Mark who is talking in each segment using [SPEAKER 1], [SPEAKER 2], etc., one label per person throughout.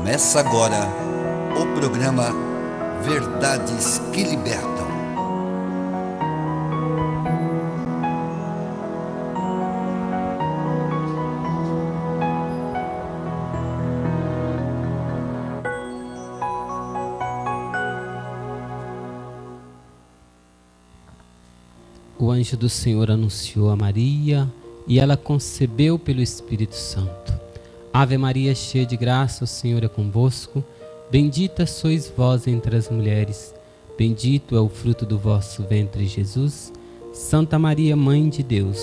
[SPEAKER 1] Começa agora o programa Verdades que Libertam.
[SPEAKER 2] O anjo do Senhor anunciou a Maria e ela concebeu pelo Espírito Santo. Ave Maria, cheia de graça, o Senhor é convosco. Bendita sois vós entre as mulheres. Bendito é o fruto do vosso ventre, Jesus. Santa Maria, Mãe de Deus,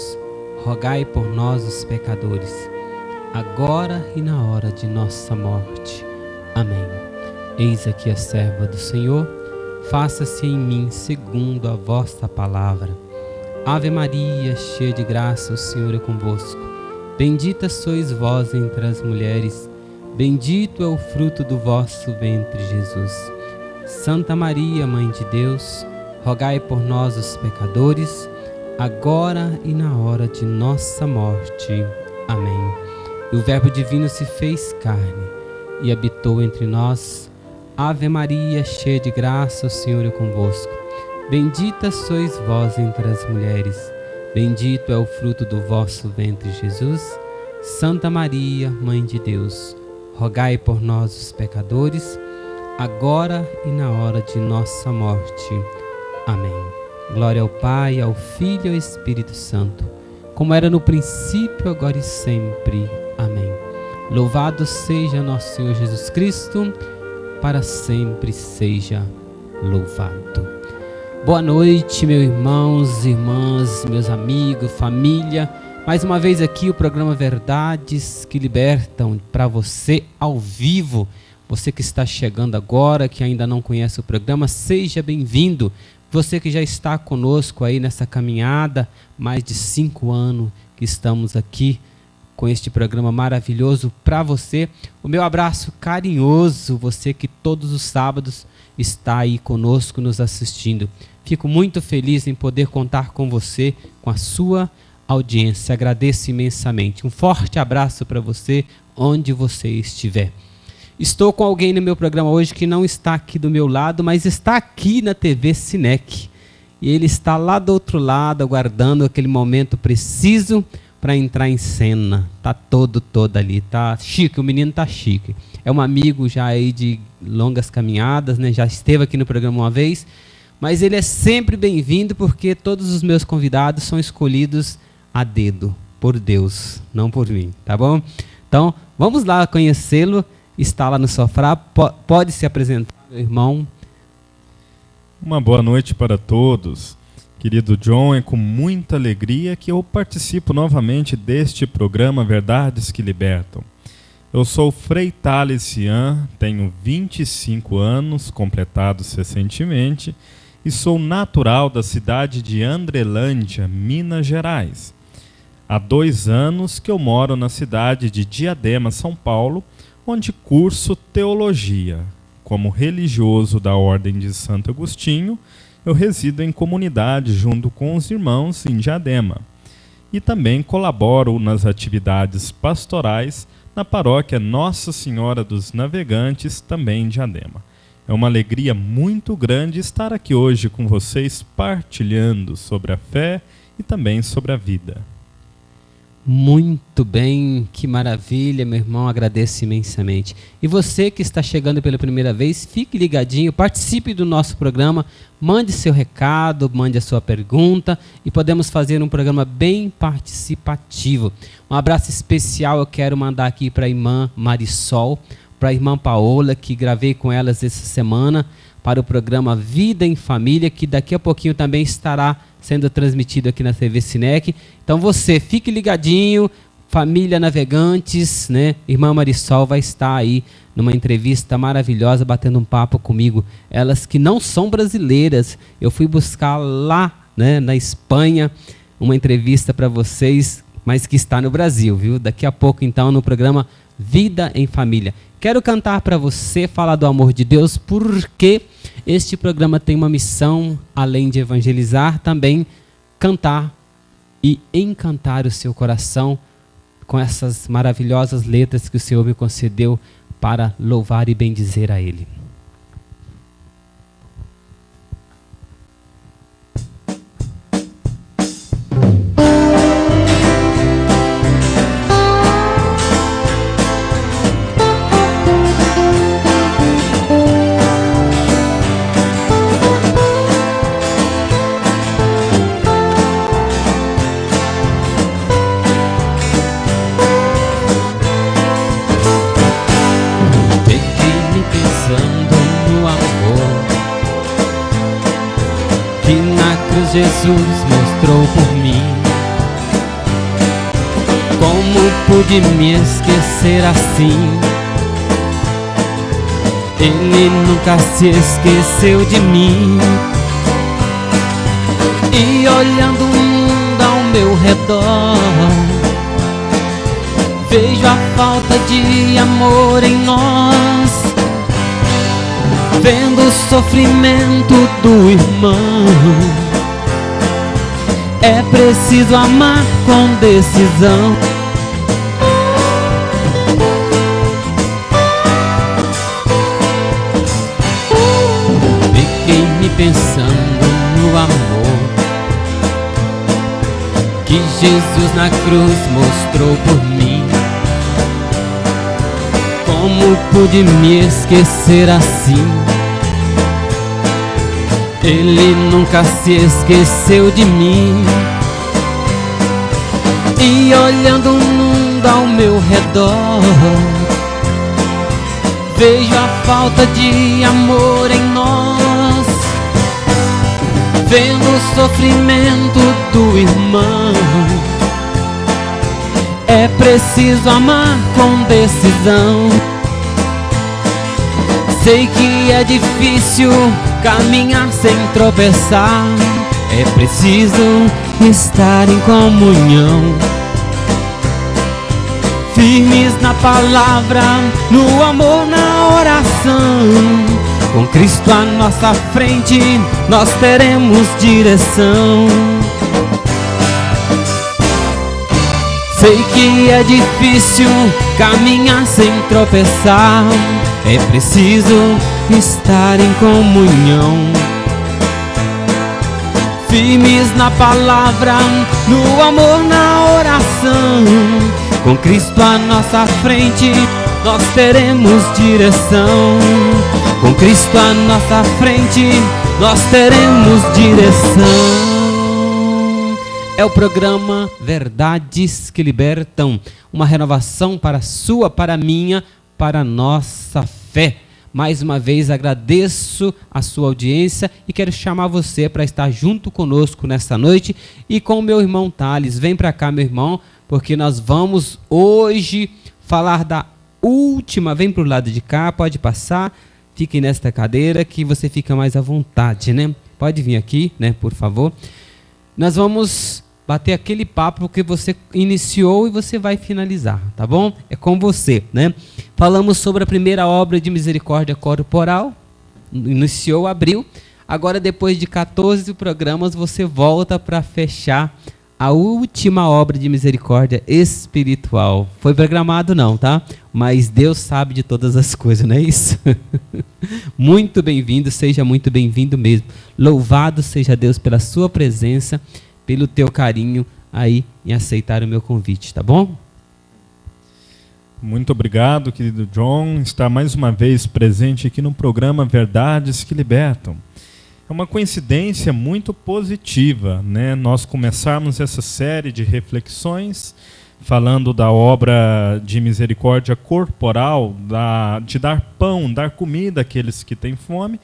[SPEAKER 2] rogai por nós, os pecadores, agora e na hora de nossa morte. Amém. Eis aqui a serva do Senhor. Faça-se em mim segundo a vossa palavra. Ave Maria, cheia de graça, o Senhor é convosco. Bendita sois vós entre as mulheres. Bendito é o fruto do vosso ventre, Jesus. Santa Maria, Mãe de Deus, rogai por nós, os pecadores, agora e na hora de nossa morte. Amém. E o Verbo divino se fez carne e habitou entre nós. Ave Maria, cheia de graça, o Senhor é convosco. Bendita sois vós entre as mulheres. Bendito é o fruto do vosso ventre, Jesus. Santa Maria, Mãe de Deus, rogai por nós, os pecadores, agora e na hora de nossa morte. Amém. Glória ao Pai, ao Filho e ao Espírito Santo, como era no princípio, agora e sempre. Amém. Louvado seja nosso Senhor Jesus Cristo, para sempre seja louvado. Boa noite, meus irmãos, irmãs, meus amigos, família. Mais uma vez aqui o programa Verdades que Libertam para você ao vivo. Você que está chegando agora, que ainda não conhece o programa, seja bem-vindo. Você que já está conosco aí nessa caminhada, mais de 5 anos que estamos aqui com este programa maravilhoso para você. O meu abraço carinhoso, você que todos os sábados está aí conosco nos assistindo. Fico muito feliz em poder contar com você, com a sua audiência. Agradeço imensamente. Um forte abraço para você, onde você estiver. Estou com alguém no meu programa hoje que não está aqui do meu lado, mas está aqui na TV Sinec. E ele está lá do outro lado, aguardando aquele momento preciso para entrar em cena. Está todo ali, tá chique, o menino tá chique. É um amigo já aí de longas caminhadas, né? Já esteve aqui no programa uma vez. Mas ele é sempre bem-vindo porque todos os meus convidados são escolhidos a dedo, por Deus, não por mim, tá bom? Então, vamos lá conhecê-lo, está lá no sofá, pode se apresentar, meu irmão.
[SPEAKER 3] Uma boa noite para todos. Querido John, é com muita alegria que eu participo novamente deste programa Verdades que Libertam. Eu sou Frei Thales Ian, tenho 25 anos, completados recentemente, e sou natural da cidade de Andrelândia, Minas Gerais. Há 2 anos que eu moro na cidade de Diadema, São Paulo, onde curso teologia. Como religioso da Ordem de Santo Agostinho, eu resido em comunidade junto com os irmãos em Diadema. E também colaboro nas atividades pastorais na paróquia Nossa Senhora dos Navegantes, também em Diadema. É uma alegria muito grande estar aqui hoje com vocês, partilhando sobre a fé e também sobre a vida.
[SPEAKER 2] Muito bem, que maravilha, meu irmão, agradeço imensamente. E você que está chegando pela primeira vez, fique ligadinho, participe do nosso programa, mande seu recado, mande a sua pergunta e podemos fazer um programa bem participativo. Um abraço especial eu quero mandar aqui para a irmã Marisol, para a irmã Paola, que gravei com elas essa semana, para o programa Vida em Família, que daqui a pouquinho também estará sendo transmitido aqui na TV Sinec. Então você, fique ligadinho, família Navegantes, né? Irmã Marisol vai estar aí numa entrevista maravilhosa, batendo um papo comigo. Elas que não são brasileiras, eu fui buscar lá, né, na Espanha, uma entrevista para vocês, mas que está no Brasil, viu? Daqui a pouco, então, no programa Vida em Família. Quero cantar para você, falar do amor de Deus, porque este programa tem uma missão, além de evangelizar, também cantar e encantar o seu coração com essas maravilhosas letras que o Senhor me concedeu para louvar e bendizer a Ele. Jesus mostrou por mim. Como pude me esquecer assim? Ele nunca se esqueceu de mim. E olhando o mundo ao meu redor, vejo a falta de amor em nós, vendo o sofrimento do irmão. É preciso amar com decisão. Fiquei-me pensando no amor que Jesus na cruz mostrou por mim. Como pude me esquecer assim? Ele nunca se esqueceu de mim. E olhando o mundo ao meu redor, vejo a falta de amor em nós, vendo o sofrimento do irmão. É preciso amar com decisão. Sei que é difícil caminhar sem tropeçar. É preciso estar em comunhão, firmes na palavra, no amor, na oração. Com Cristo à nossa frente, nós teremos direção. Sei que é difícil caminhar sem tropeçar. É preciso estar em comunhão, firmes na palavra, no amor, na oração. Com Cristo à nossa frente, nós teremos direção. Com Cristo à nossa frente, nós teremos direção. É o programa Verdades que Libertam, uma renovação para a sua, para a minha, para a nossa fé. Mais uma vez agradeço a sua audiência e quero chamar você para estar junto conosco nesta noite e com o meu irmão Thales. Vem para cá, meu irmão, porque nós vamos hoje falar da última. Vem para o lado de cá, pode passar, fique nesta cadeira que você fica mais à vontade, né? Pode vir aqui, né, por favor. Nós vamos bater aquele papo que você iniciou e você vai finalizar, tá bom? É com você, né? Falamos sobre a primeira obra de misericórdia corporal, iniciou abril. Agora, depois de 14 programas, você volta para fechar a última obra de misericórdia espiritual. Foi programado não, tá? Mas Deus sabe de todas as coisas, não é isso? Muito bem-vindo, seja muito bem-vindo mesmo. Louvado seja Deus pela sua presença, pelo teu carinho aí em aceitar o meu convite, tá bom?
[SPEAKER 3] Muito obrigado, querido John, estar mais uma vez presente aqui no programa Verdades que Libertam. É uma coincidência muito positiva, né? Nós começarmos essa série de reflexões falando da obra de misericórdia corporal, de dar pão, dar comida àqueles que têm fome,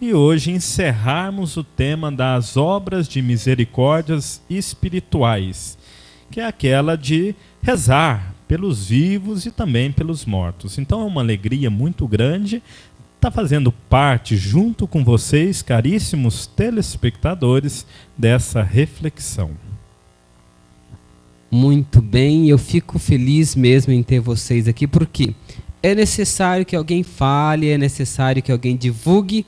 [SPEAKER 3] e hoje encerrarmos o tema das obras de misericórdias espirituais, que é aquela de rezar pelos vivos e também pelos mortos. Então é uma alegria muito grande estar fazendo parte, junto com vocês, caríssimos telespectadores, dessa reflexão.
[SPEAKER 2] Muito bem, eu fico feliz mesmo em ter vocês aqui, porque é necessário que alguém fale, é necessário que alguém divulgue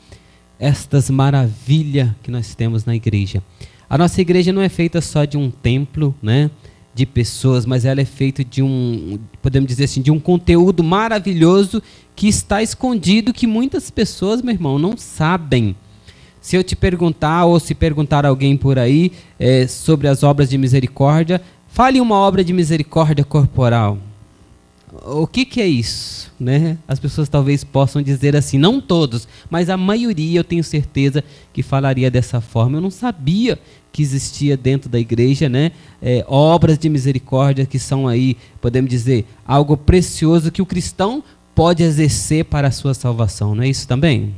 [SPEAKER 2] estas maravilhas que nós temos na igreja. A nossa igreja não é feita só de um templo, né? de pessoas, mas ela é feita de podemos dizer assim, de um conteúdo maravilhoso que está escondido, que muitas pessoas, meu irmão, não sabem. Se eu te perguntar, ou se perguntar a alguém por aí sobre as obras de misericórdia, fale uma obra de misericórdia corporal. O que é isso? Né? As pessoas talvez possam dizer assim, não todos, mas a maioria eu tenho certeza que falaria dessa forma. Eu não sabia que existia dentro da igreja, né, obras de misericórdia que são aí, podemos dizer, algo precioso que o cristão pode exercer para a sua salvação. Não é isso também?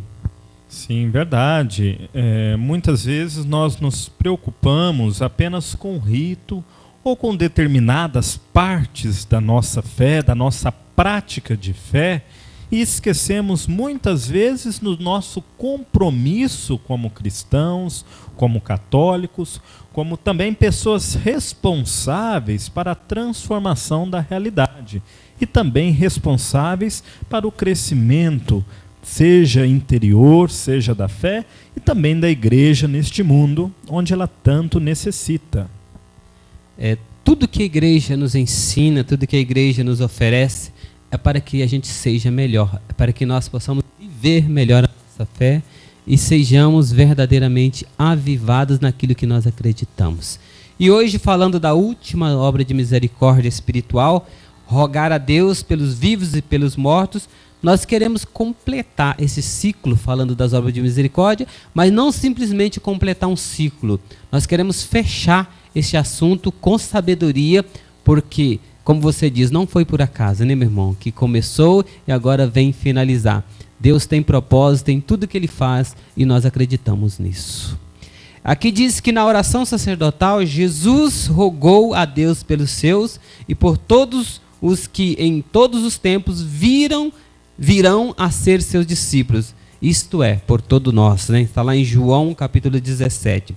[SPEAKER 3] Sim, verdade. Muitas vezes nós nos preocupamos apenas com o rito ou com determinadas partes da nossa fé, da nossa prática de fé, e esquecemos muitas vezes no nosso compromisso como cristãos, como católicos, como também pessoas responsáveis para a transformação da realidade e também responsáveis para o crescimento, seja interior, seja da fé e também da igreja neste mundo onde ela tanto necessita.
[SPEAKER 2] Tudo que a igreja nos ensina, tudo que a igreja nos oferece é para que a gente seja melhor, é para que nós possamos viver melhor a nossa fé e sejamos verdadeiramente avivados naquilo que nós acreditamos. E hoje, falando da última obra de misericórdia espiritual, rogar a Deus pelos vivos e pelos mortos, nós queremos completar esse ciclo falando das obras de misericórdia, mas não simplesmente completar um ciclo. Nós queremos fechar esse assunto com sabedoria, porque, como você diz, não foi por acaso, né, meu irmão? Que começou e agora vem finalizar. Deus tem propósito em tudo que Ele faz e nós acreditamos nisso. Aqui diz que na oração sacerdotal, Jesus rogou a Deus pelos seus e por todos os que em todos os tempos virão a ser seus discípulos. Isto é, por todo nós, né? Está lá em João capítulo 17.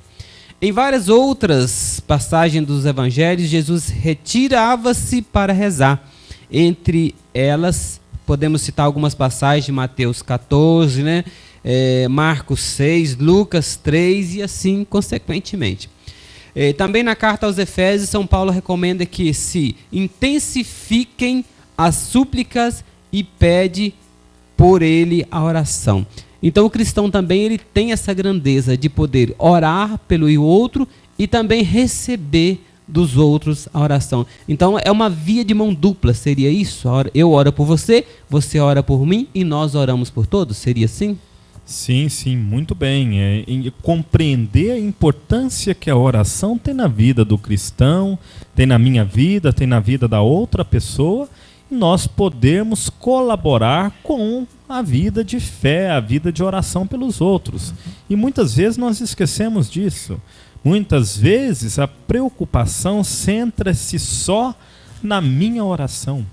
[SPEAKER 2] Em várias outras passagens dos evangelhos, Jesus retirava-se para rezar. Entre elas, podemos citar algumas passagens de Mateus 14, né? Marcos 6, Lucas 3 e assim consequentemente. Também na carta aos Efésios, São Paulo recomenda que se intensifiquem as súplicas e pede por ele a oração. Então o cristão também ele tem essa grandeza de poder orar pelo outro e também receber dos outros a oração. Então é uma via de mão dupla, seria isso? Eu oro por você, você ora por mim e nós oramos por todos, seria assim?
[SPEAKER 3] Sim, muito bem. Compreender a importância que a oração tem na vida do cristão, tem na minha vida, tem na vida da outra pessoa, e nós podermos colaborar com a vida de fé, a vida de oração pelos outros. E muitas vezes nós esquecemos disso. Muitas vezes a preocupação centra-se só na minha oração.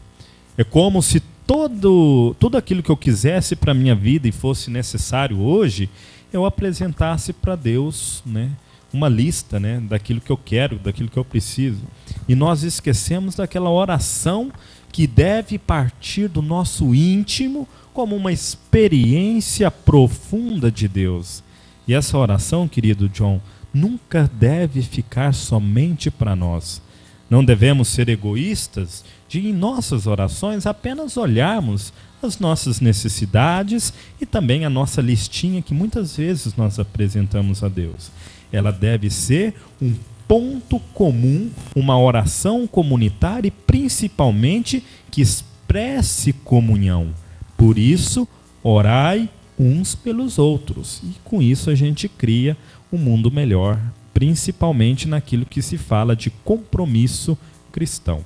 [SPEAKER 3] É como se tudo aquilo que eu quisesse para a minha vida e fosse necessário hoje, eu apresentasse para Deus, né, uma lista, né, daquilo que eu quero, daquilo que eu preciso. E nós esquecemos daquela oração que deve partir do nosso íntimo como uma experiência profunda de Deus. E essa oração, querido John, nunca deve ficar somente para nós. Não devemos ser egoístas de, em nossas orações, apenas olharmos as nossas necessidades e também a nossa listinha que muitas vezes nós apresentamos a Deus. Ela deve ser um ponto comum, uma oração comunitária e principalmente que expresse comunhão. Por isso, orai uns pelos outros. E com isso a gente cria um mundo melhor, principalmente naquilo que se fala de compromisso cristão.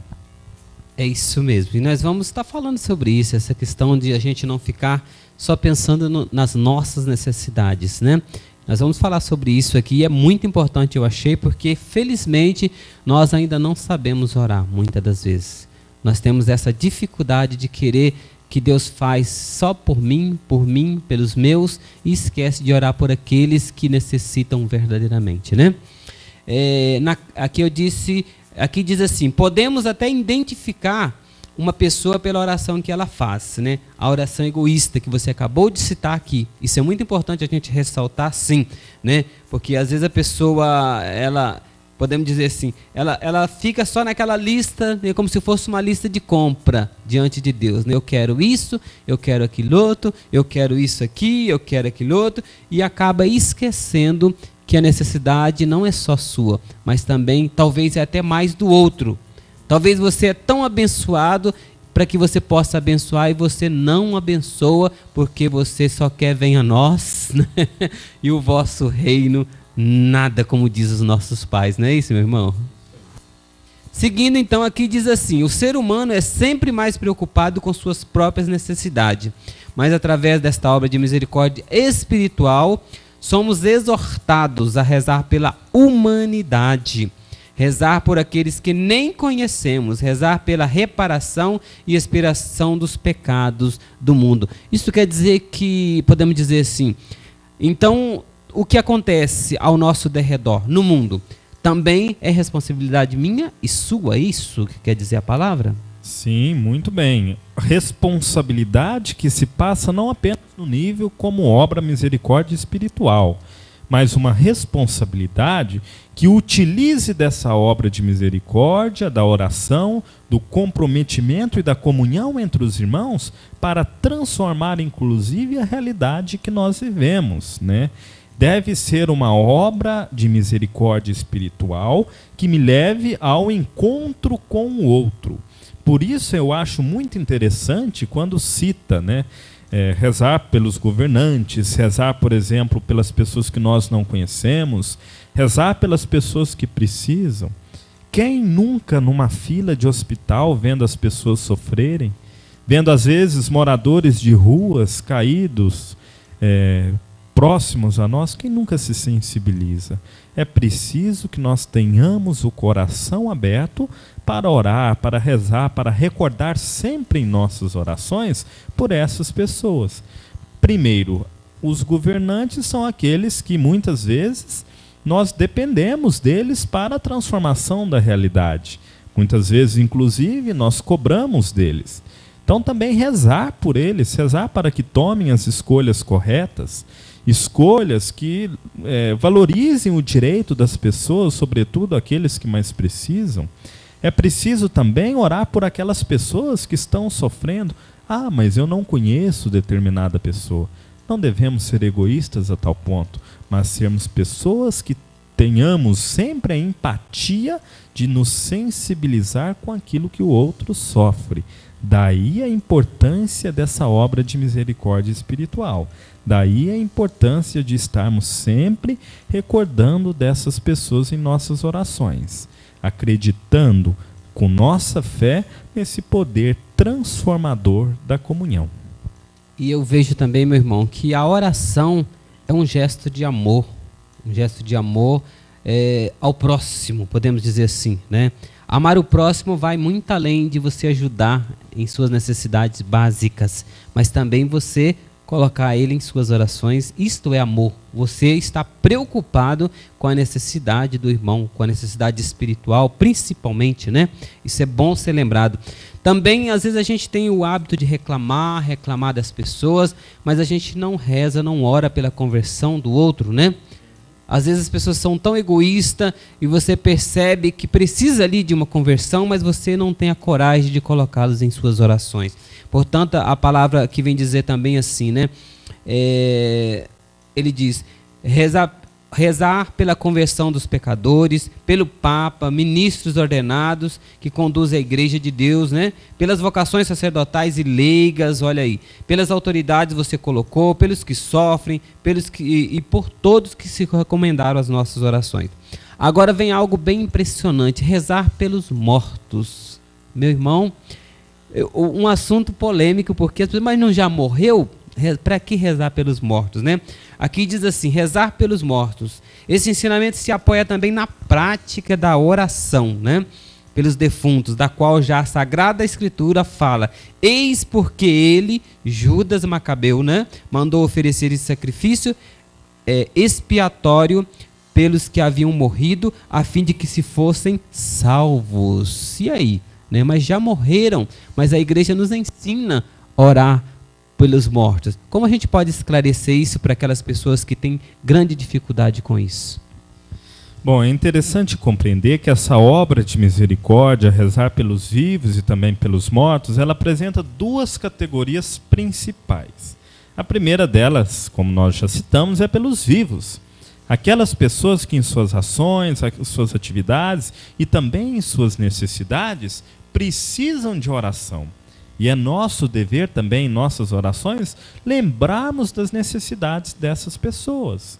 [SPEAKER 2] É isso mesmo. E nós vamos estar falando sobre isso, essa questão de a gente não ficar só pensando nas nossas necessidades, né? Nós vamos falar sobre isso aqui e é muito importante, eu achei, porque felizmente nós ainda não sabemos orar, muitas das vezes. Nós temos essa dificuldade de querer que Deus faz só por mim, pelos meus, e esquece de orar por aqueles que necessitam verdadeiramente, né? Aqui diz assim, podemos até identificar uma pessoa pela oração que ela faz, né? A oração egoísta que você acabou de citar aqui. Isso é muito importante a gente ressaltar, sim, né? Porque às vezes a pessoa, ela podemos dizer assim, ela fica só naquela lista, né, como se fosse uma lista de compra diante de Deus, né? Eu quero isso, eu quero aquilo outro, eu quero isso aqui, eu quero aquilo outro, e acaba esquecendo que a necessidade não é só sua, mas também talvez é até mais do outro. Talvez você é tão abençoado para que você possa abençoar e você não abençoa porque você só quer venha a nós, né? E o vosso reino nada, como diz os nossos pais, não é isso, meu irmão? Seguindo então aqui diz assim, o ser humano é sempre mais preocupado com suas próprias necessidades, mas através desta obra de misericórdia espiritual, somos exortados a rezar pela humanidade, rezar por aqueles que nem conhecemos, rezar pela reparação e expiação dos pecados do mundo. Isso quer dizer que, podemos dizer assim, então, o que acontece ao nosso derredor, no mundo, também é responsabilidade minha e sua, isso que quer dizer a palavra?
[SPEAKER 3] Sim, muito bem. Responsabilidade que se passa não apenas no nível como obra misericórdia espiritual, mas uma responsabilidade que utilize dessa obra de misericórdia, da oração, do comprometimento e da comunhão entre os irmãos para transformar inclusive a realidade que nós vivemos, né? Deve ser uma obra de misericórdia espiritual que me leve ao encontro com o outro. Por isso eu acho muito interessante quando cita, né, rezar pelos governantes, rezar, por exemplo, pelas pessoas que nós não conhecemos, rezar pelas pessoas que precisam. Quem nunca numa fila de hospital vendo as pessoas sofrerem, vendo às vezes moradores de ruas caídos, próximos a nós, quem nunca se sensibiliza? É preciso que nós tenhamos o coração aberto para orar, para rezar, para recordar sempre em nossas orações por essas pessoas. Primeiro, os governantes são aqueles que muitas vezes nós dependemos deles para a transformação da realidade. Muitas vezes, inclusive, nós cobramos deles. Então também rezar por eles, rezar para que tomem as escolhas corretas, escolhas que valorizem o direito das pessoas, sobretudo aqueles que mais precisam. É preciso também orar por aquelas pessoas que estão sofrendo. Ah, mas eu não conheço determinada pessoa. Não devemos ser egoístas a tal ponto, mas sermos pessoas que tenhamos sempre a empatia de nos sensibilizar com aquilo que o outro sofre. Daí a importância dessa obra de misericórdia espiritual. Daí a importância de estarmos sempre recordando dessas pessoas em nossas orações, acreditando com nossa fé nesse poder transformador da comunhão.
[SPEAKER 2] E eu vejo também, meu irmão, que a oração é um gesto de amor ao próximo, podemos dizer assim, né? Amar o próximo vai muito além de você ajudar em suas necessidades básicas, mas também você colocar ele em suas orações. Isto é amor. Você está preocupado com a necessidade do irmão, com a necessidade espiritual, principalmente, né? Isso é bom ser lembrado. Também, às vezes, a gente tem o hábito de reclamar das pessoas, mas a gente não reza, não ora pela conversão do outro, né? Às vezes as pessoas são tão egoístas e você percebe que precisa ali de uma conversão, mas você não tem a coragem de colocá-los em suas orações. Portanto, a palavra que vem dizer também assim, né? Ele diz, rezar pela conversão dos pecadores, pelo Papa, ministros ordenados que conduzem a Igreja de Deus, né? Pelas vocações sacerdotais e leigas, olha aí, pelas autoridades você colocou, pelos que sofrem, e por todos que se recomendaram as nossas orações. Agora vem algo bem impressionante, rezar pelos mortos. Meu irmão, um assunto polêmico, porque as pessoas, mas não já morreu? Para que rezar pelos mortos, né? Aqui diz assim, rezar pelos mortos. Esse ensinamento se apoia também na prática da oração, né? Pelos defuntos, da qual já a Sagrada Escritura fala. Eis porque ele, Judas Macabeu, né? Mandou oferecer esse sacrifício expiatório pelos que haviam morrido, a fim de que se fossem salvos. E aí? Né? Mas já morreram, mas a igreja nos ensina a orar pelos mortos. Como a gente pode esclarecer isso para aquelas pessoas que têm grande dificuldade com isso?
[SPEAKER 3] Bom, é interessante compreender que essa obra de misericórdia, rezar pelos vivos e também pelos mortos, ela apresenta duas categorias principais. A primeira delas, como nós já citamos, é pelos vivos. Aquelas pessoas que em suas ações, suas atividades e também em suas necessidades precisam de oração. E é nosso dever também, em nossas orações, lembrarmos das necessidades dessas pessoas.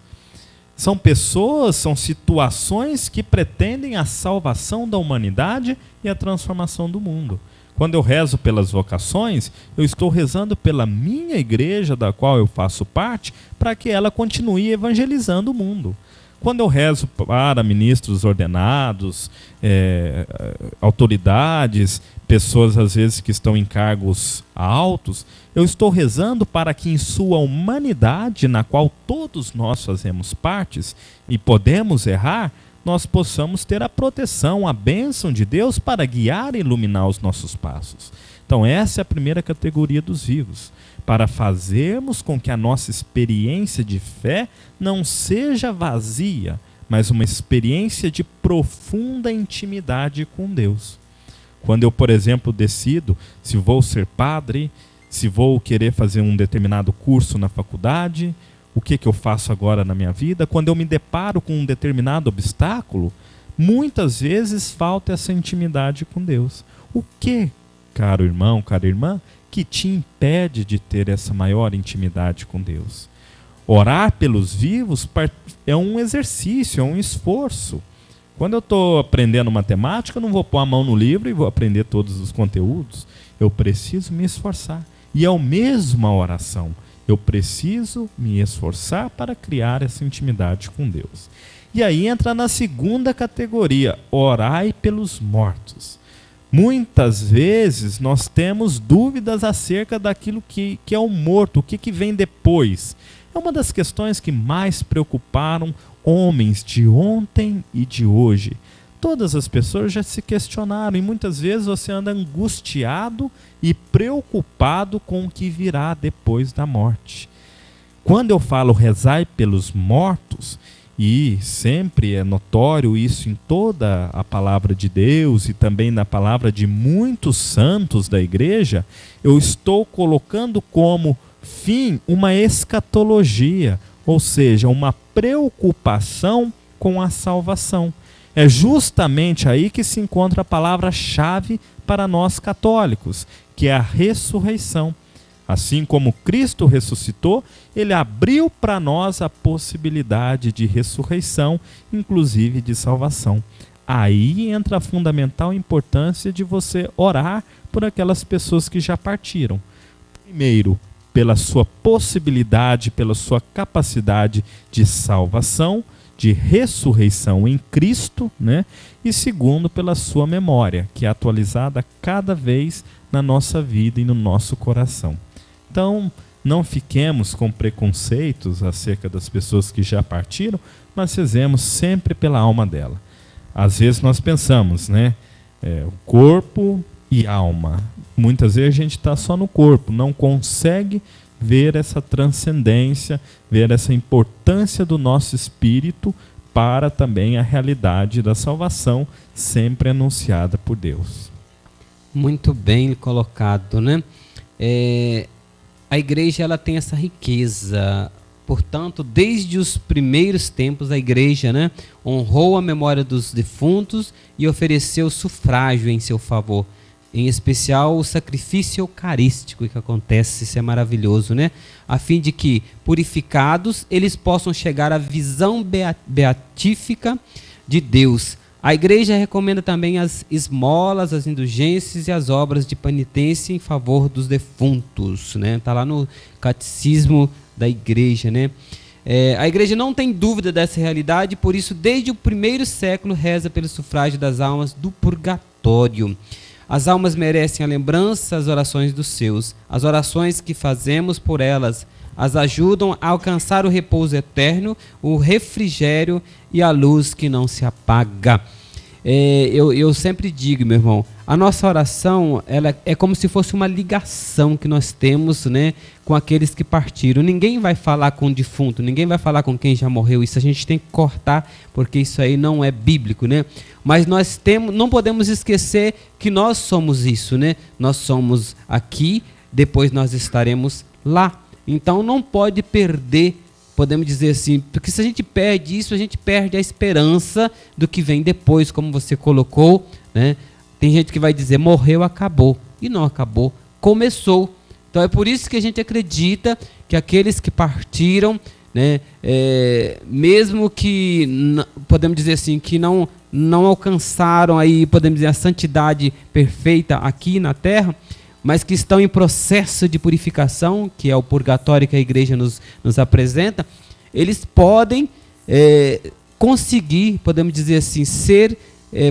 [SPEAKER 3] São pessoas, são situações que pretendem a salvação da humanidade e a transformação do mundo. Quando eu rezo pelas vocações, eu estou rezando pela minha igreja, da qual eu faço parte, para que ela continue evangelizando o mundo. Quando eu rezo para ministros ordenados, autoridades, pessoas às vezes que estão em cargos altos, eu estou rezando para que em sua humanidade, na qual todos nós fazemos partes e podemos errar, nós possamos ter a proteção, a bênção de Deus para guiar e iluminar os nossos passos. Então essa é a primeira categoria dos vivos, para fazermos com que a nossa experiência de fé não seja vazia, mas uma experiência de profunda intimidade com Deus. Quando eu, por exemplo, decido se vou ser padre, se vou querer fazer um determinado curso na faculdade, o que eu faço agora na minha vida, quando eu me deparo com um determinado obstáculo, muitas vezes falta essa intimidade com Deus. O que, caro irmão, cara irmã, que te impede de ter essa maior intimidade com Deus? Orar pelos vivos é um exercício, é um esforço. Quando eu estou aprendendo matemática, eu não vou pôr a mão no livro e vou aprender todos os conteúdos. Eu preciso me esforçar. E é o mesmo a oração. Eu preciso me esforçar para criar essa intimidade com Deus. E aí entra na segunda categoria, orai pelos mortos. Muitas vezes nós temos dúvidas acerca daquilo que é o morto, o que vem depois. É uma das questões que mais preocuparam homens de ontem e de hoje. Todas as pessoas já se questionaram e muitas vezes você anda angustiado e preocupado com o que virá depois da morte. Quando eu falo rezai pelos mortos, e sempre é notório isso em toda a palavra de Deus e também na palavra de muitos santos da igreja, eu estou colocando como fim uma escatologia, ou seja, uma preocupação com a salvação. É justamente aí que se encontra a palavra-chave para nós católicos, que é a ressurreição. Assim como Cristo ressuscitou, ele abriu para nós a possibilidade de ressurreição, inclusive de salvação. Aí entra a fundamental importância de você orar por aquelas pessoas que já partiram. Primeiro, pela sua possibilidade, pela sua capacidade de salvação, de ressurreição em Cristo, né? E segundo, pela sua memória, que é atualizada cada vez na nossa vida e no nosso coração. Então, não fiquemos com preconceitos acerca das pessoas que já partiram, mas rezemos sempre pela alma dela. Às vezes nós pensamos, né? Corpo e alma. Muitas vezes a gente está só no corpo, não consegue ver essa transcendência, ver essa importância do nosso espírito para também a realidade da salvação sempre anunciada por Deus.
[SPEAKER 2] Muito bem colocado, né? A igreja ela tem essa riqueza, portanto, desde os primeiros tempos a igreja, né, honrou a memória dos defuntos e ofereceu sufrágio em seu favor. Em especial o sacrifício eucarístico que acontece, isso é maravilhoso, né? A fim de que, purificados, eles possam chegar à visão beatífica de Deus. A igreja recomenda também as esmolas, as indulgências e as obras de penitência em favor dos defuntos, né? Está lá no catecismo da igreja, né? A igreja não tem dúvida dessa realidade, por isso, desde o primeiro século, reza pelo sufrágio das almas do purgatório. As almas merecem a lembrança, as orações dos seus. As orações que fazemos por elas as ajudam a alcançar o repouso eterno, o refrigério e a luz que não se apaga. Eu sempre digo, meu irmão, A nossa oração, ela é como se fosse uma ligação que nós temos, né, com aqueles que partiram. Ninguém vai falar com o defunto, ninguém vai falar com quem já morreu. Isso a gente tem que cortar, porque isso aí não é bíblico, né? Mas nós não podemos esquecer que nós somos isso, né? Nós somos aqui, depois nós estaremos lá. Então não pode perder, podemos dizer assim, porque se a gente perde isso, a gente perde a esperança do que vem depois, como você colocou, né? Tem gente que vai dizer, morreu, acabou. E não acabou, começou. Então é por isso que a gente acredita que aqueles que partiram, né, mesmo que, podemos dizer assim, que não alcançaram aí, podemos dizer, a santidade perfeita aqui na terra, mas que estão em processo de purificação, que é o purgatório que a igreja nos apresenta, eles podem conseguir, podemos dizer assim, ser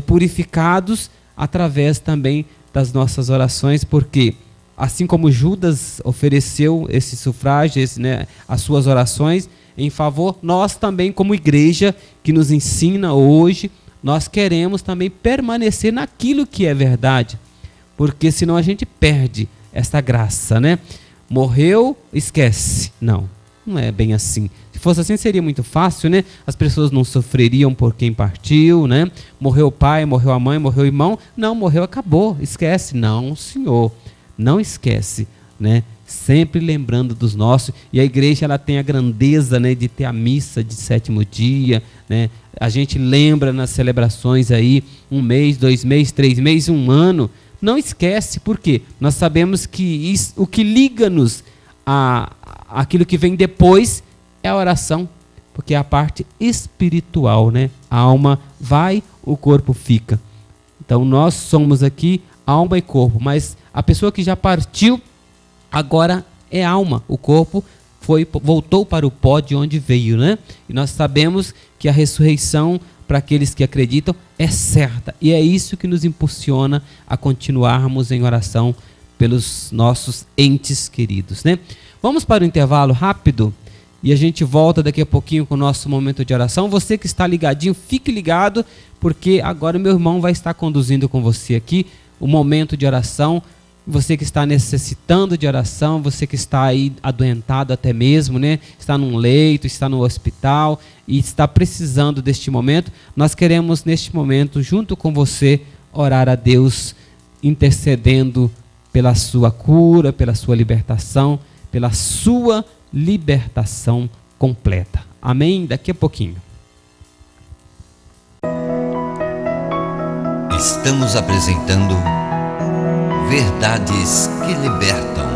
[SPEAKER 2] purificados através também das nossas orações, porque assim como Judas ofereceu esse sufrágio, né, as suas orações em favor, nós também como igreja que nos ensina hoje, nós queremos também permanecer naquilo que é verdade, porque senão a gente perde essa graça, né? Morreu, esquece. Não é bem assim. Se fosse assim seria muito fácil, né? As pessoas não sofreriam por quem partiu, né? Morreu o pai, morreu a mãe, morreu o irmão. Não, morreu, acabou, esquece. Não, senhor, não esquece, né? Sempre lembrando dos nossos. E a igreja, ela tem a grandeza, né, de ter a missa de 7º dia, né? A gente lembra nas celebrações aí, 1 mês, 2 meses, 3 meses, 1 ano. Não esquece, por quê? Nós sabemos que o que liga-nos àquilo que vem depois é a oração, porque é a parte espiritual, né? A alma vai, o corpo fica. Então nós somos aqui alma e corpo, mas a pessoa que já partiu agora é alma, o corpo voltou para o pó de onde veio, né? E nós sabemos que a ressurreição, para aqueles que acreditam, é certa. E é isso que nos impulsiona a continuarmos em oração pelos nossos entes queridos, né? Vamos para o intervalo rápido e a gente volta daqui a pouquinho com o nosso momento de oração. Você que está ligadinho, fique ligado, porque agora o meu irmão vai estar conduzindo com você aqui o momento de oração. Você que está necessitando de oração, você que está aí adoentado até mesmo, né? Está num leito, está no hospital e está precisando deste momento. Nós queremos neste momento, junto com você, orar a Deus, intercedendo pela sua cura, pela sua libertação, pela sua libertação completa. Amém? Daqui a pouquinho.
[SPEAKER 1] Estamos apresentando Verdades que Libertam.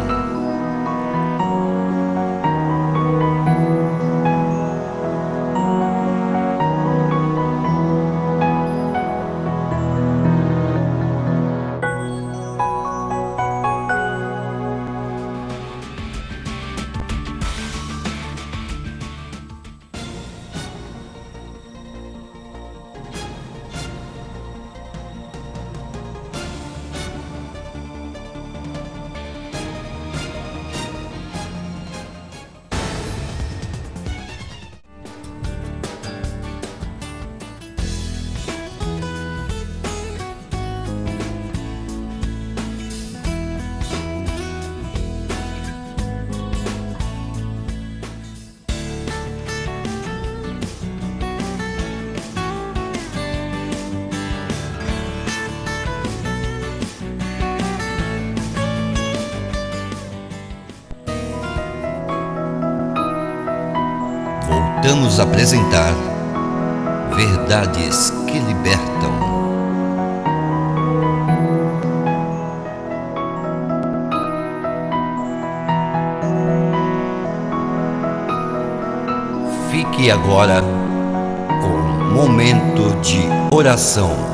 [SPEAKER 1] Voltamos a apresentar Verdades que Libertam. Fique agora com um momento de oração.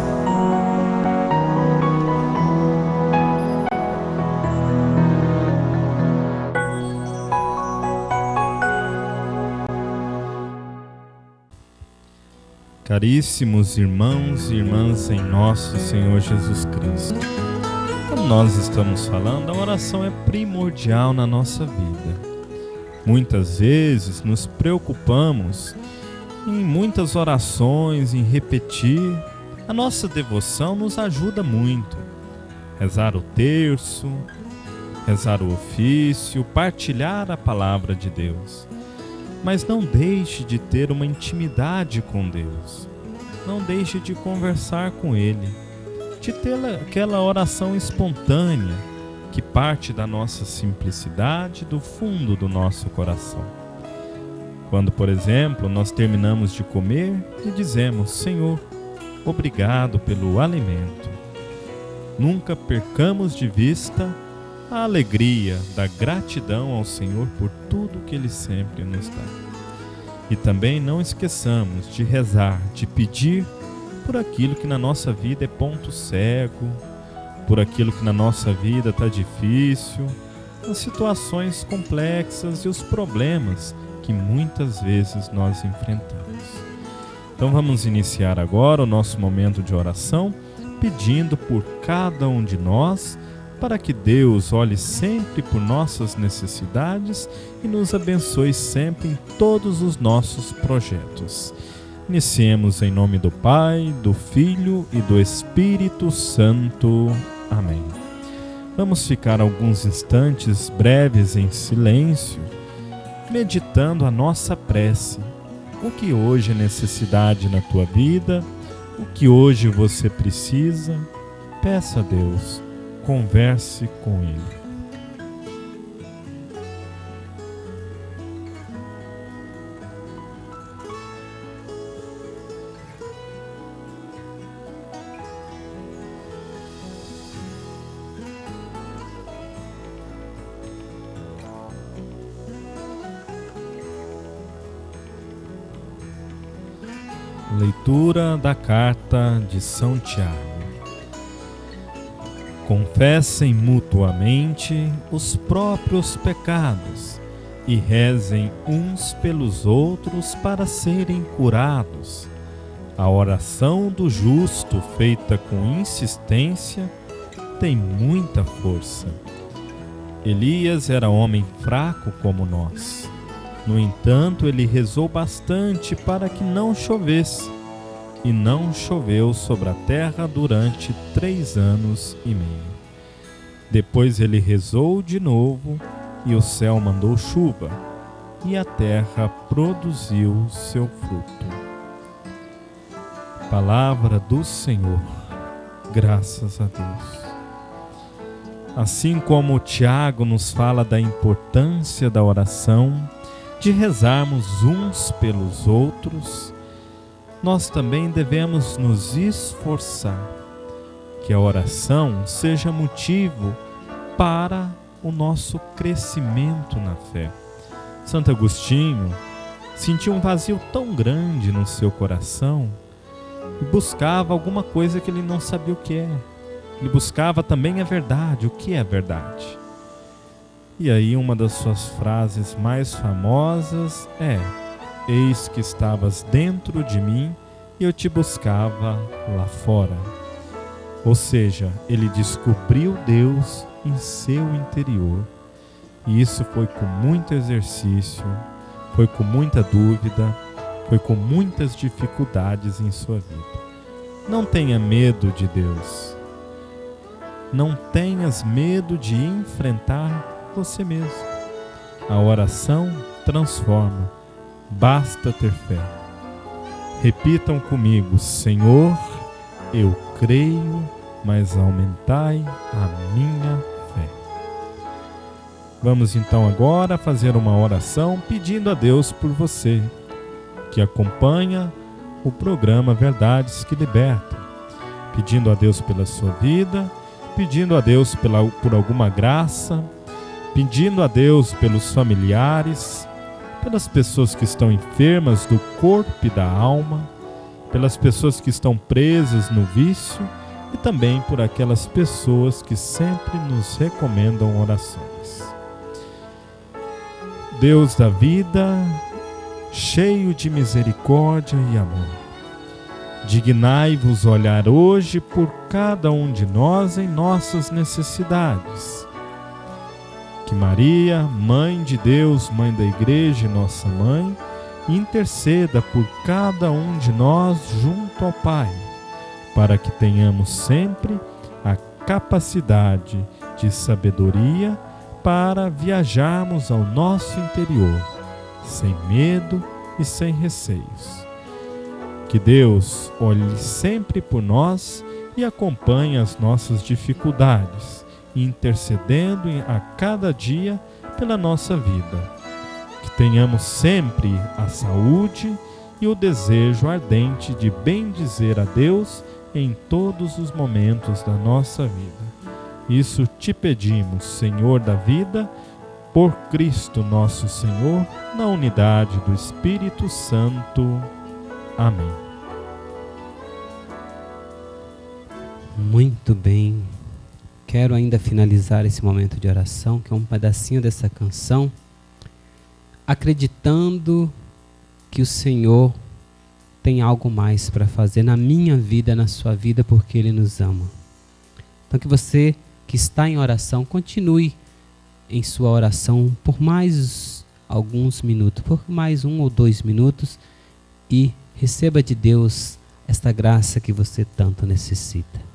[SPEAKER 3] Caríssimos irmãos e irmãs em nosso Senhor Jesus Cristo, como nós estamos falando, a oração é primordial na nossa vida. Muitas vezes nos preocupamos em muitas orações, em repetir. A nossa devoção nos ajuda muito, rezar o terço, rezar o ofício, partilhar a palavra de Deus. Mas não deixe de ter uma intimidade com Deus. Não deixe de conversar com Ele, de ter aquela oração espontânea que parte da nossa simplicidade, do fundo do nosso coração. Quando, por exemplo, nós terminamos de comer e dizemos: Senhor, obrigado pelo alimento. Nunca percamos de vista a alegria da gratidão ao Senhor por tudo que Ele sempre nos dá. E também não esqueçamos de rezar, de pedir por aquilo que na nossa vida é ponto cego, por aquilo que na nossa vida está difícil, as situações complexas e os problemas que muitas vezes nós enfrentamos. Então vamos iniciar agora o nosso momento de oração, pedindo por cada um de nós, para que Deus olhe sempre por nossas necessidades e nos abençoe sempre em todos os nossos projetos. Iniciemos em nome do Pai, do Filho e do Espírito Santo. Amém. Vamos ficar alguns instantes breves em silêncio, meditando a nossa prece. O que hoje é necessidade na tua vida, o que hoje você precisa, peça a Deus. Converse com Ele. Leitura da carta de São Tiago. Confessem mutuamente os próprios pecados e rezem uns pelos outros para serem curados. A oração do justo, feita com insistência, tem muita força. Elias era homem fraco como nós. No entanto, ele rezou bastante para que não chovesse. E não choveu sobre a terra durante 3 anos e meio. Depois ele rezou de novo, e o céu mandou chuva, e a terra produziu seu fruto. Palavra do Senhor. Graças a Deus. Assim como Tiago nos fala da importância da oração, de rezarmos uns pelos outros, nós também devemos nos esforçar que a oração seja motivo para o nosso crescimento na fé. Santo Agostinho sentiu um vazio tão grande no seu coração e buscava alguma coisa que ele não sabia o que é. Ele buscava também a verdade, o que é a verdade. E aí uma das suas frases mais famosas é: eis que estavas dentro de mim e eu te buscava lá fora. Ou seja, ele descobriu Deus em seu interior. E isso foi com muito exercício, foi com muita dúvida, foi com muitas dificuldades em sua vida. Não tenha medo de Deus. Não tenhas medo de enfrentar você mesmo. A oração transforma. Basta ter fé. Repitam comigo: Senhor, eu creio, mas aumentai a minha fé. Vamos então agora fazer uma oração pedindo a Deus por você, que acompanha o programa Verdades que Libertam. Pedindo a Deus pela sua vida, pedindo a Deus por alguma graça, pedindo a Deus pelos familiares, pelas pessoas que estão enfermas do corpo e da alma, pelas pessoas que estão presas no vício e também por aquelas pessoas que sempre nos recomendam orações. Deus da vida, cheio de misericórdia e amor, dignai-vos olhar hoje por cada um de nós em nossas necessidades. Que Maria, Mãe de Deus, Mãe da Igreja e nossa Mãe, interceda por cada um de nós junto ao Pai, para que tenhamos sempre a capacidade de sabedoria para viajarmos ao nosso interior, sem medo e sem receios. Que Deus olhe sempre por nós e acompanhe as nossas dificuldades, intercedendo a cada dia pela nossa vida. Que tenhamos sempre a saúde e o desejo ardente de bendizer a Deus em todos os momentos da nossa vida. Isso te pedimos, Senhor da vida, por Cristo nosso Senhor, na unidade do Espírito Santo. Amém.
[SPEAKER 2] Muito bem. Quero ainda finalizar esse momento de oração, que é um pedacinho dessa canção, acreditando que o Senhor tem algo mais para fazer na minha vida, na sua vida, porque Ele nos ama. Então que você que está em oração, continue em sua oração por mais alguns minutos, por mais 1 ou 2 minutos, e receba de Deus esta graça que você tanto necessita.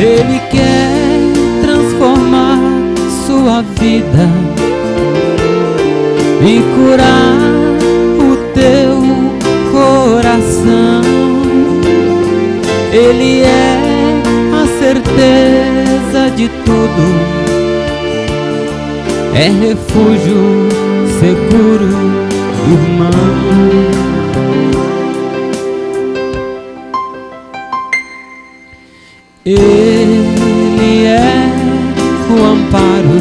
[SPEAKER 2] Ele quer transformar sua vida e curar o teu coração. Ele é a certeza de tudo, é refúgio seguro, irmão. Ele é o amparo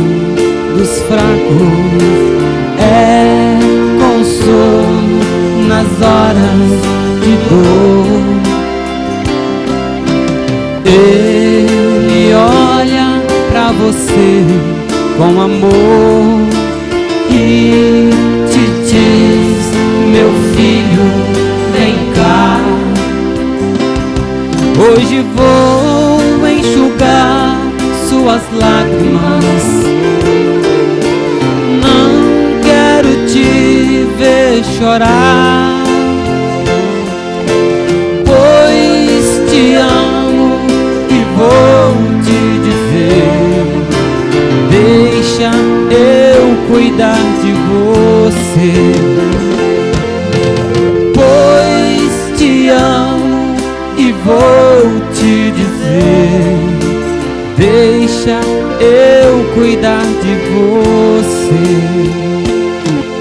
[SPEAKER 2] dos fracos, é consolo nas horas de dor. Ele olha pra você com amor e te diz: meu filho, vem cá. Hoje vou enxugar suas lágrimas. Não quero te ver chorar, pois te amo e vou te dizer: deixa eu cuidar de você, pois te amo e vou te dizer: deixa eu cuidar de você.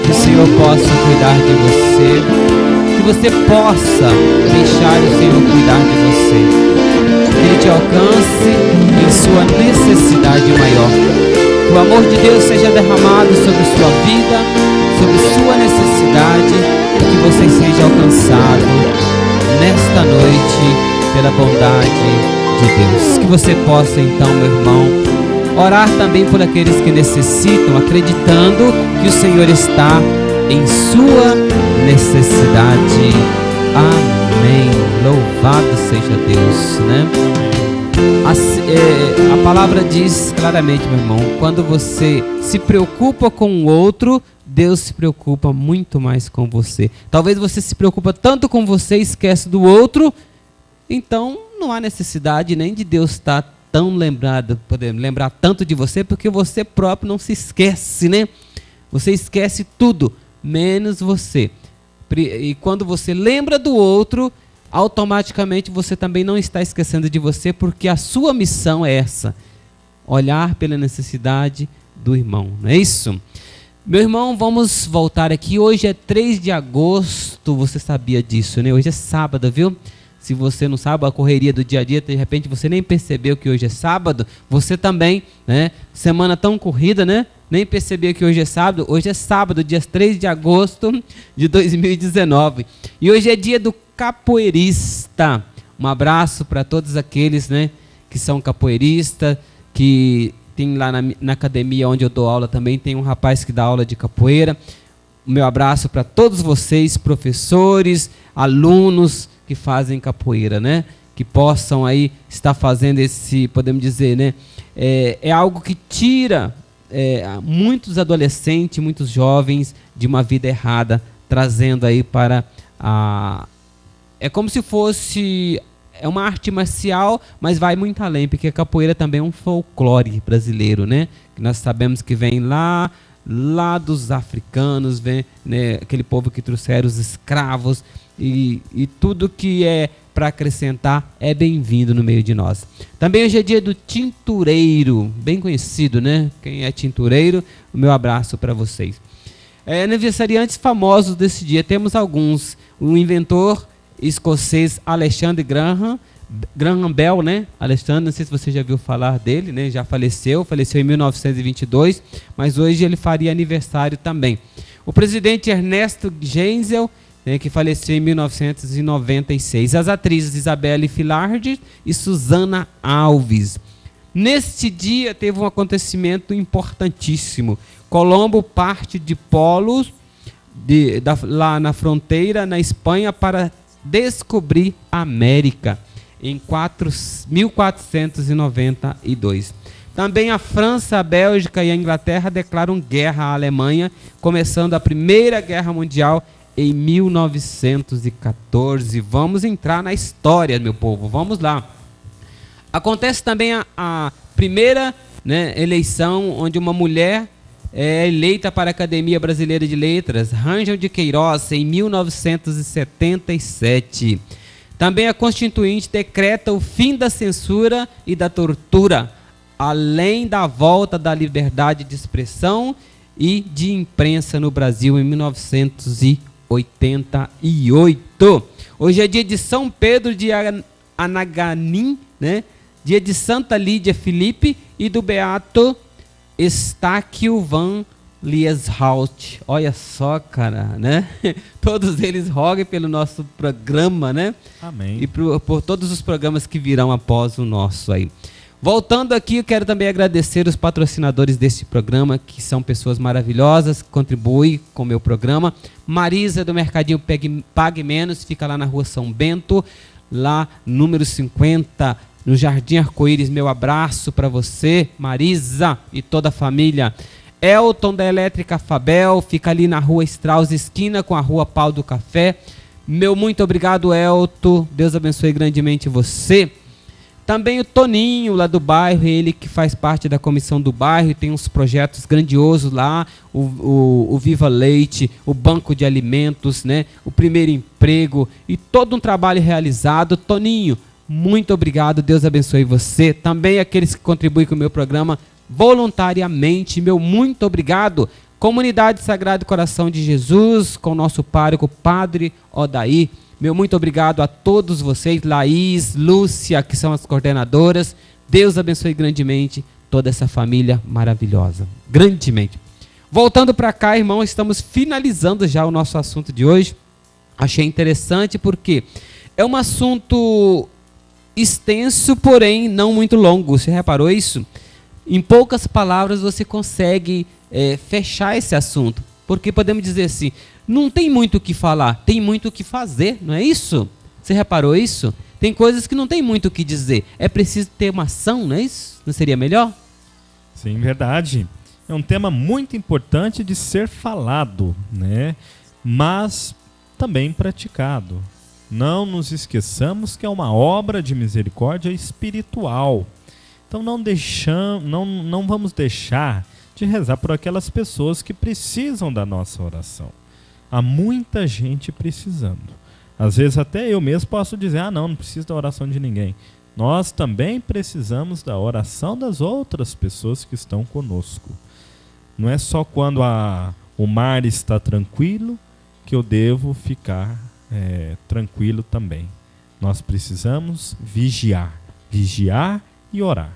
[SPEAKER 2] Que o Senhor possa cuidar de você, que você possa deixar o Senhor cuidar de você, que Ele te alcance em sua necessidade maior. Que o amor de Deus seja derramado sobre sua vida, sobre sua necessidade, e que você seja alcançado nesta noite pela bondade de Deus. Que você possa então, meu irmão, orar também por aqueles que necessitam, acreditando que o Senhor está em sua necessidade. Amém. Louvado seja Deus, né? A palavra diz claramente, meu irmão, quando você se preocupa com o outro, Deus se preocupa muito mais com você. Talvez você se preocupa tanto com você e esquece do outro, então não há necessidade nem de Deus estar tão lembrado, poder lembrar tanto de você, porque você próprio não se esquece, né? Você esquece tudo, menos você. E quando você lembra do outro, automaticamente você também não está esquecendo de você, porque a sua missão é essa: olhar pela necessidade do irmão, não é isso? Meu irmão, vamos voltar aqui. Hoje é 3 de agosto, você sabia disso, né? Hoje é sábado, viu? Se você não sabe, a correria do dia a dia, de repente você nem percebeu que hoje é sábado. Você também, né? Semana tão corrida, né? Nem percebeu que hoje é sábado. Hoje é sábado, dia 3 de agosto de 2019. E hoje é dia do capoeirista. Um abraço para todos aqueles, né, que são capoeiristas, que tem lá na academia onde eu dou aula também, tem um rapaz que dá aula de capoeira. O meu abraço para todos vocês, professores, alunos que fazem capoeira, né? Que possam aí estar fazendo esse, podemos dizer, né? É algo que tira muitos adolescentes, muitos jovens de uma vida errada, trazendo aí para a... É como se fosse... É uma arte marcial, mas vai muito além, porque a capoeira também é um folclore brasileiro, né? Que nós sabemos que vem lá dos africanos, vem, né, aquele povo que trouxeram os escravos, e tudo que é para acrescentar é bem-vindo no meio de nós. Também hoje é dia do tintureiro, bem conhecido, né? Quem é tintureiro, o meu abraço para vocês. Aniversariantes famosos desse dia, temos alguns. O inventor escocês Alexander Graham Bell, né? Alexander, não sei se você já viu falar dele, né? Já faleceu em 1922, mas hoje ele faria aniversário também. O presidente Ernesto Geisel, né, que faleceu em 1996. As atrizes Isabelle Filardi e Susana Alves. Neste dia teve um acontecimento importantíssimo. Colombo parte de Polos, lá na fronteira, na Espanha, para descobrir a América em 1492. Também a França, a Bélgica e a Inglaterra declaram guerra à Alemanha, começando a Primeira Guerra Mundial em 1914. Vamos entrar na história, meu povo, vamos lá. Acontece também a primeira, né, eleição onde uma mulher é eleita para a Academia Brasileira de Letras, Rangel de Queiroz, em 1977. Também a Constituinte decreta o fim da censura e da tortura, além da volta da liberdade de expressão e de imprensa no Brasil em 1988. Hoje é dia de São Pedro de Anaganim, né? Dia de Santa Lídia Filipe e do Beato Estáquio van Lieshout. Olha só, cara, né? Todos eles roguem pelo nosso programa, né?
[SPEAKER 3] Amém.
[SPEAKER 2] E por todos os programas que virão após o nosso aí. Voltando aqui, eu quero também agradecer os patrocinadores deste programa, que são pessoas maravilhosas, que contribuem com o meu programa. Marisa, do Mercadinho Pague Menos, fica lá na Rua São Bento, lá número 50, no Jardim Arco-Íris. Meu abraço para você, Marisa, e toda a família. Elton, da Elétrica Fabel, fica ali na Rua Strauss, esquina com a Rua Pau do Café. Meu muito obrigado, Elton. Deus abençoe grandemente você. Também o Toninho, lá do bairro, ele que faz parte da comissão do bairro, tem uns projetos grandiosos lá, o Viva Leite, o Banco de Alimentos, né, o Primeiro Emprego e todo um trabalho realizado. Toninho, muito obrigado, Deus abençoe você. Também aqueles que contribuem com o meu programa voluntariamente, meu muito obrigado. Comunidade Sagrado Coração de Jesus, com o nosso pároco, Padre Odair. Meu muito obrigado a todos vocês, Laís, Lúcia, que são as coordenadoras. Deus abençoe grandemente toda essa família maravilhosa. Grandemente. Voltando para cá, irmão, estamos finalizando já o nosso assunto de hoje. Achei interessante porque é um assunto extenso, porém não muito longo. Você reparou isso? Em poucas palavras você consegue fechar esse assunto. Porque podemos dizer assim, não tem muito o que falar, tem muito o que fazer, não é isso? Você reparou isso? Tem coisas que não tem muito o que dizer. É preciso ter uma ação, não é isso? Não seria melhor?
[SPEAKER 3] Sim, verdade. É um tema muito importante de ser falado, né? Mas também praticado. Não nos esqueçamos que é uma obra de misericórdia espiritual. Então não vamos deixar de rezar por aquelas pessoas que precisam da nossa oração. Há muita gente precisando. Às vezes até eu mesmo posso dizer, não preciso da oração de ninguém. Nós também precisamos da oração das outras pessoas que estão conosco. Não é só quando o mar está tranquilo que eu devo ficar tranquilo também. Nós precisamos vigiar e orar.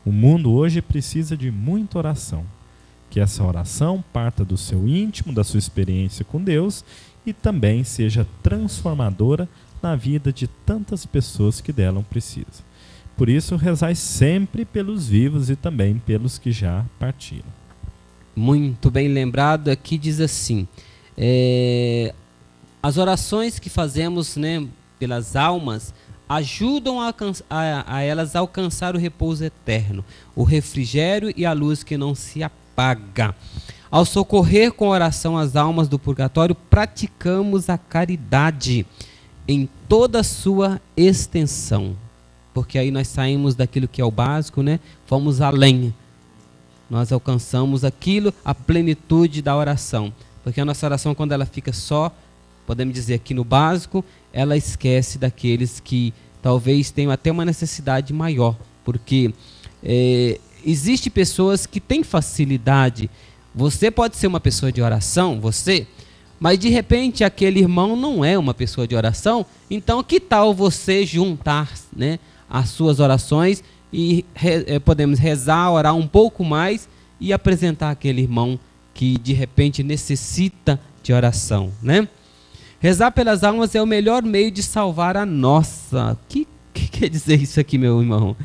[SPEAKER 3] O mundo hoje precisa de muita oração. Que essa oração parta do seu íntimo, da sua experiência com Deus e também seja transformadora na vida de tantas pessoas que dela precisam. Por isso, rezai sempre pelos vivos e também pelos que já partiram.
[SPEAKER 2] Muito bem lembrado, aqui diz assim, as orações que fazemos, né, pelas almas ajudam a elas a alcançar o repouso eterno, o refrigério e a luz que não se apaga. Ao socorrer com oração as almas do purgatório, praticamos a caridade em toda a sua extensão. Porque aí nós saímos daquilo que é o básico, né? Vamos além. Nós alcançamos aquilo, a plenitude da oração. Porque a nossa oração, quando ela fica só, podemos dizer aqui no básico, ela esquece daqueles que talvez tenham até uma necessidade maior. Porque existe pessoas que têm facilidade. Você pode ser uma pessoa de oração, mas de repente aquele irmão não é uma pessoa de oração. Então que tal você juntar, né, as suas orações e podemos rezar, orar um pouco mais e apresentar aquele irmão que de repente necessita de oração, né? Rezar pelas almas é o melhor meio de salvar a nossa. O que quer dizer isso aqui, meu irmão?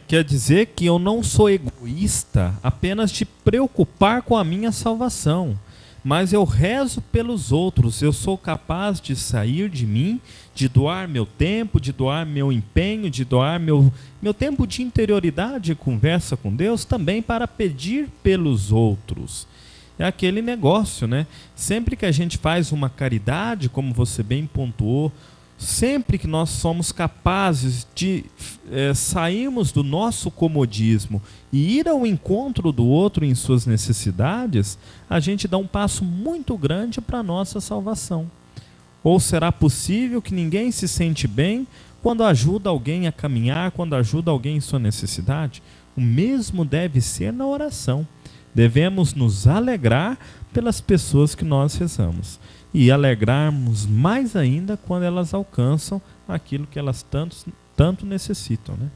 [SPEAKER 3] Quer dizer que eu não sou egoísta apenas de preocupar com a minha salvação, mas eu rezo pelos outros. Eu sou capaz de sair de mim, de doar meu tempo, de doar meu empenho, de doar meu tempo de interioridade e conversa com Deus também para pedir pelos outros. É aquele negócio, né? Sempre que a gente faz uma caridade, como você bem pontuou, sempre que nós somos capazes de sairmos do nosso comodismo e ir ao encontro do outro em suas necessidades, a gente dá um passo muito grande para a nossa salvação. Ou será possível que ninguém se sente bem quando ajuda alguém a caminhar, quando ajuda alguém em sua necessidade? O mesmo deve ser na oração. Devemos nos alegrar pelas pessoas que nós rezamos. E alegrarmos mais ainda quando elas alcançam aquilo que elas tanto necessitam, né?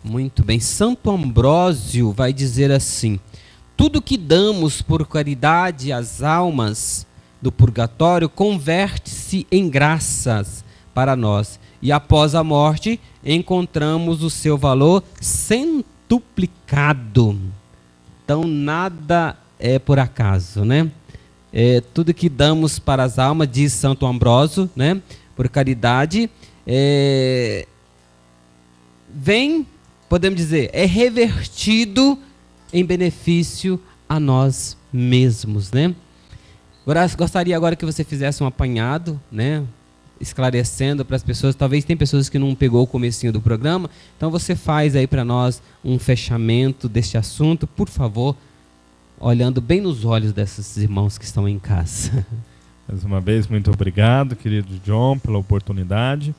[SPEAKER 2] Muito bem. Santo Ambrósio vai dizer assim: tudo que damos por caridade às almas do purgatório converte-se em graças para nós. E após a morte encontramos o seu valor centuplicado. Então nada é por acaso, né? Tudo que damos para as almas, diz Santo Ambrósio, né, por caridade, vem, podemos dizer, é revertido em benefício a nós mesmos, né? Gostaria agora que você fizesse um apanhado, né, esclarecendo para as pessoas. Talvez tem pessoas que não pegou o comecinho do programa, então você faz aí para nós um fechamento deste assunto, por favor, olhando bem nos olhos desses irmãos que estão em casa.
[SPEAKER 3] Mais uma vez, muito obrigado, querido John, pela oportunidade.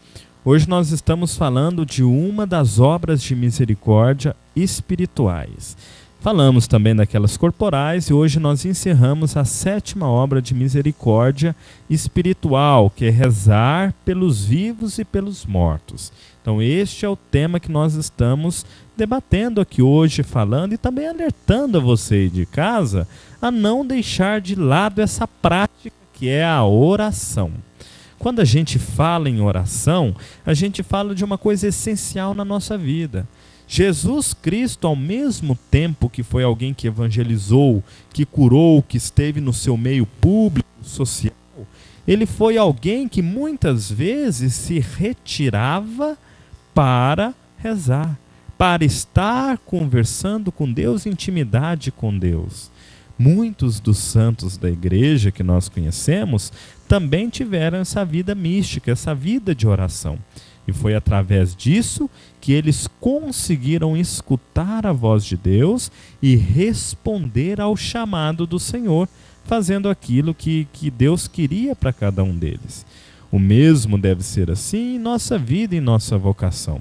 [SPEAKER 3] Hoje nós estamos falando de uma das obras de misericórdia espirituais. Falamos também daquelas corporais e hoje nós encerramos a 7ª obra de misericórdia espiritual, que é rezar pelos vivos e pelos mortos. Então este é o tema que nós estamos debatendo aqui hoje, falando e também alertando a você de casa a não deixar de lado essa prática que é a oração. Quando a gente fala em oração, a gente fala de uma coisa essencial na nossa vida. Jesus Cristo, ao mesmo tempo que foi alguém que evangelizou, que curou, que esteve no seu meio público, social, ele foi alguém que muitas vezes se retirava para rezar, para estar conversando com Deus, intimidade com Deus. Muitos dos santos da igreja que nós conhecemos também tiveram essa vida mística, essa vida de oração. E foi através disso que eles conseguiram escutar a voz de Deus e responder ao chamado do Senhor, fazendo aquilo que Deus queria para cada um deles. O mesmo deve ser assim em nossa vida e nossa vocação.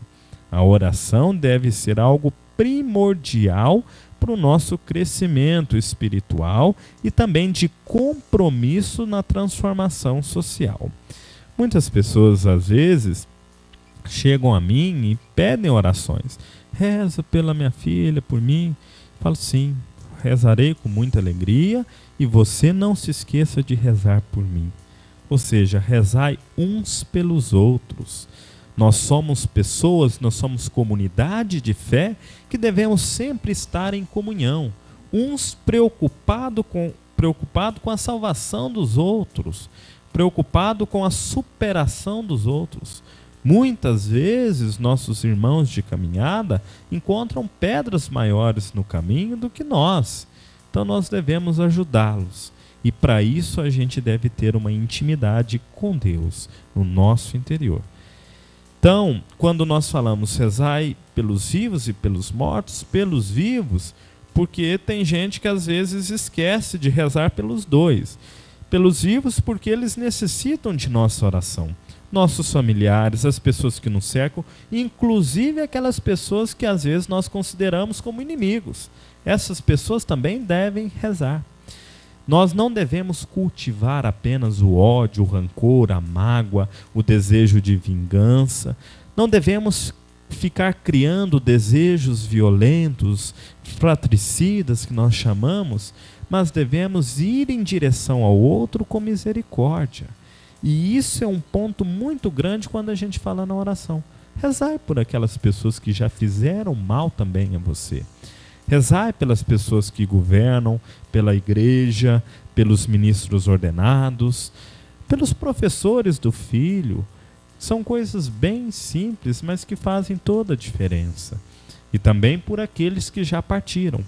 [SPEAKER 3] A oração deve ser algo primordial para o nosso crescimento espiritual e também de compromisso na transformação social. Muitas pessoas, às vezes, chegam a mim e pedem orações. Reza pela minha filha, por mim. Falo, sim, rezarei com muita alegria e você não se esqueça de rezar por mim. Ou seja, rezai uns pelos outros. Nós somos pessoas, nós somos comunidade de fé que devemos sempre estar em comunhão. Uns preocupados com a salvação dos outros, preocupado com a superação dos outros. Muitas vezes nossos irmãos de caminhada encontram pedras maiores no caminho do que nós. Então nós devemos ajudá-los. E para isso a gente deve ter uma intimidade com Deus no nosso interior. Então, quando nós falamos rezai pelos vivos e pelos vivos, porque tem gente que às vezes esquece de rezar pelos dois. Pelos vivos porque eles necessitam de nossa oração. Nossos familiares, as pessoas que nos cercam, inclusive aquelas pessoas que às vezes nós consideramos como inimigos. Essas pessoas também devem rezar. Nós não devemos cultivar apenas o ódio, o rancor, a mágoa, o desejo de vingança. Não devemos ficar criando desejos violentos, fratricidas, que nós chamamos, mas devemos ir em direção ao outro com misericórdia. E isso é um ponto muito grande quando a gente fala na oração. Rezai por aquelas pessoas que já fizeram mal também a você. Rezai pelas pessoas que governam, pela igreja, pelos ministros ordenados, pelos professores do filho. São coisas bem simples, mas que fazem toda a diferença. E também por aqueles que já partiram.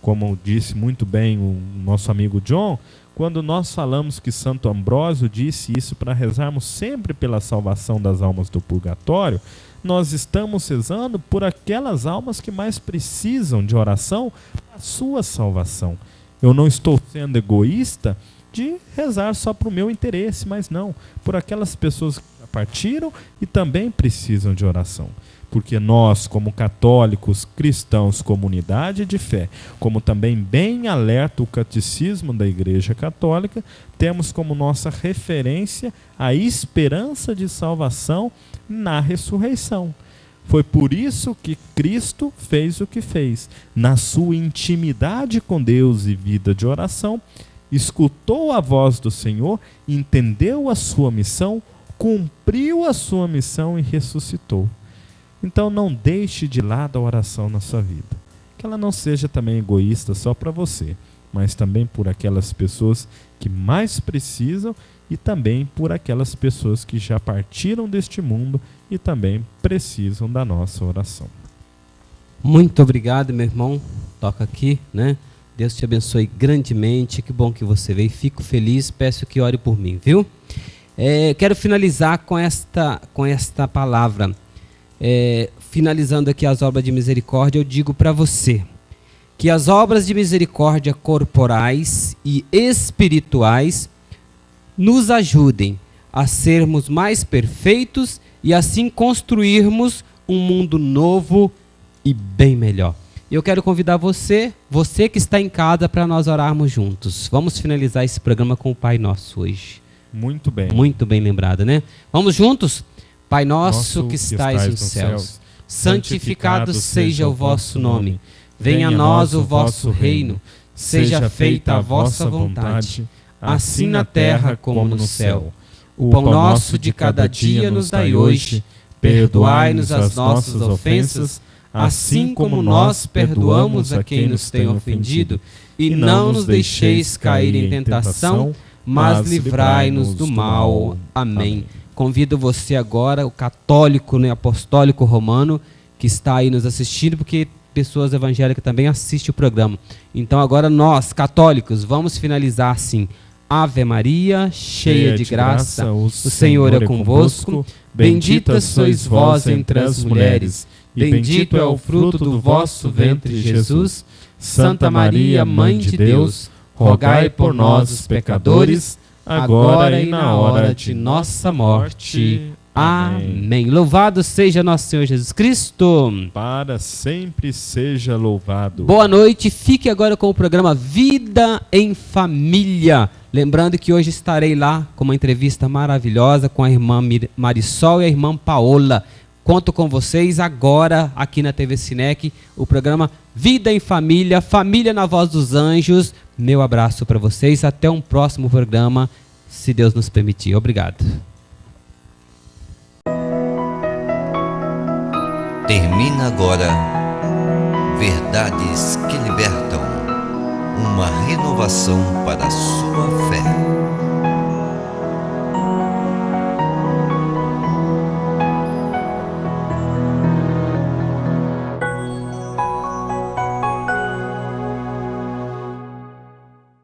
[SPEAKER 3] Como disse muito bem o nosso amigo John, quando nós falamos que Santo Ambrósio disse isso para rezarmos sempre pela salvação das almas do purgatório, nós estamos rezando por aquelas almas que mais precisam de oração para a sua salvação. Eu não estou sendo egoísta de rezar só para o meu interesse, mas não, por aquelas pessoas que partiram e também precisam de oração. Porque nós, como católicos, cristãos, comunidade de fé, como também bem alerta o catecismo da Igreja Católica, temos como nossa referência a esperança de salvação na ressurreição. Foi por isso que Cristo fez o que fez. Na sua intimidade com Deus e vida de oração, escutou a voz do Senhor, entendeu a sua missão, cumpriu a sua missão e ressuscitou. Então não deixe de lado a oração na sua vida. Que ela não seja também egoísta só para você, mas também por aquelas pessoas que mais precisam e também por aquelas pessoas que já partiram deste mundo e também precisam da nossa oração.
[SPEAKER 2] Muito obrigado, meu irmão. Toca aqui, né? Deus te abençoe grandemente. Que bom que você veio. Fico feliz. Peço que ore por mim, viu? Quero finalizar com esta palavra. Finalizando aqui as obras de misericórdia, eu digo para você que as obras de misericórdia corporais e espirituais nos ajudem a sermos mais perfeitos e assim construirmos um mundo novo e bem melhor. Eu quero convidar você que está em casa, para nós orarmos juntos. Vamos finalizar esse programa com o Pai Nosso hoje.
[SPEAKER 3] Muito bem.
[SPEAKER 2] Muito bem lembrado, né? Vamos juntos? Pai nosso que estais nos céus, santificado seja o vosso nome. Venha a nós o vosso reino. Seja feita a vossa vontade, assim na terra como no céu. O pão nosso de cada dia nos dai hoje. Perdoai-nos as nossas ofensas, assim como nós perdoamos a quem nos tem ofendido. E não nos deixeis cair em tentação, mas livrai-nos do mal. Amém. Convido você agora, o católico, né, apostólico romano, que está aí nos assistindo, porque pessoas evangélicas também assistem o programa. Então agora nós, católicos, vamos finalizar assim. Ave Maria, cheia de graça, o Senhor é convosco. Bendita sois vós entre as mulheres, e bendito é o fruto do vosso ventre, Jesus. Santa Maria, Mãe de Deus, rogai por nós, os pecadores, agora e na hora de nossa morte. Amém. Louvado seja nosso Senhor Jesus Cristo.
[SPEAKER 3] Para sempre seja louvado.
[SPEAKER 2] Boa noite, fique agora com o programa Vida em Família. Lembrando que hoje estarei lá com uma entrevista maravilhosa com a irmã Marisol e a irmã Paola. Conto com vocês agora aqui na TV Sinec, o programa Vida em Família, Família na Voz dos Anjos. Meu abraço para vocês, até um próximo programa, se Deus nos permitir. Obrigado.
[SPEAKER 1] Termina agora Verdades que Libertam, uma renovação para a sua fé.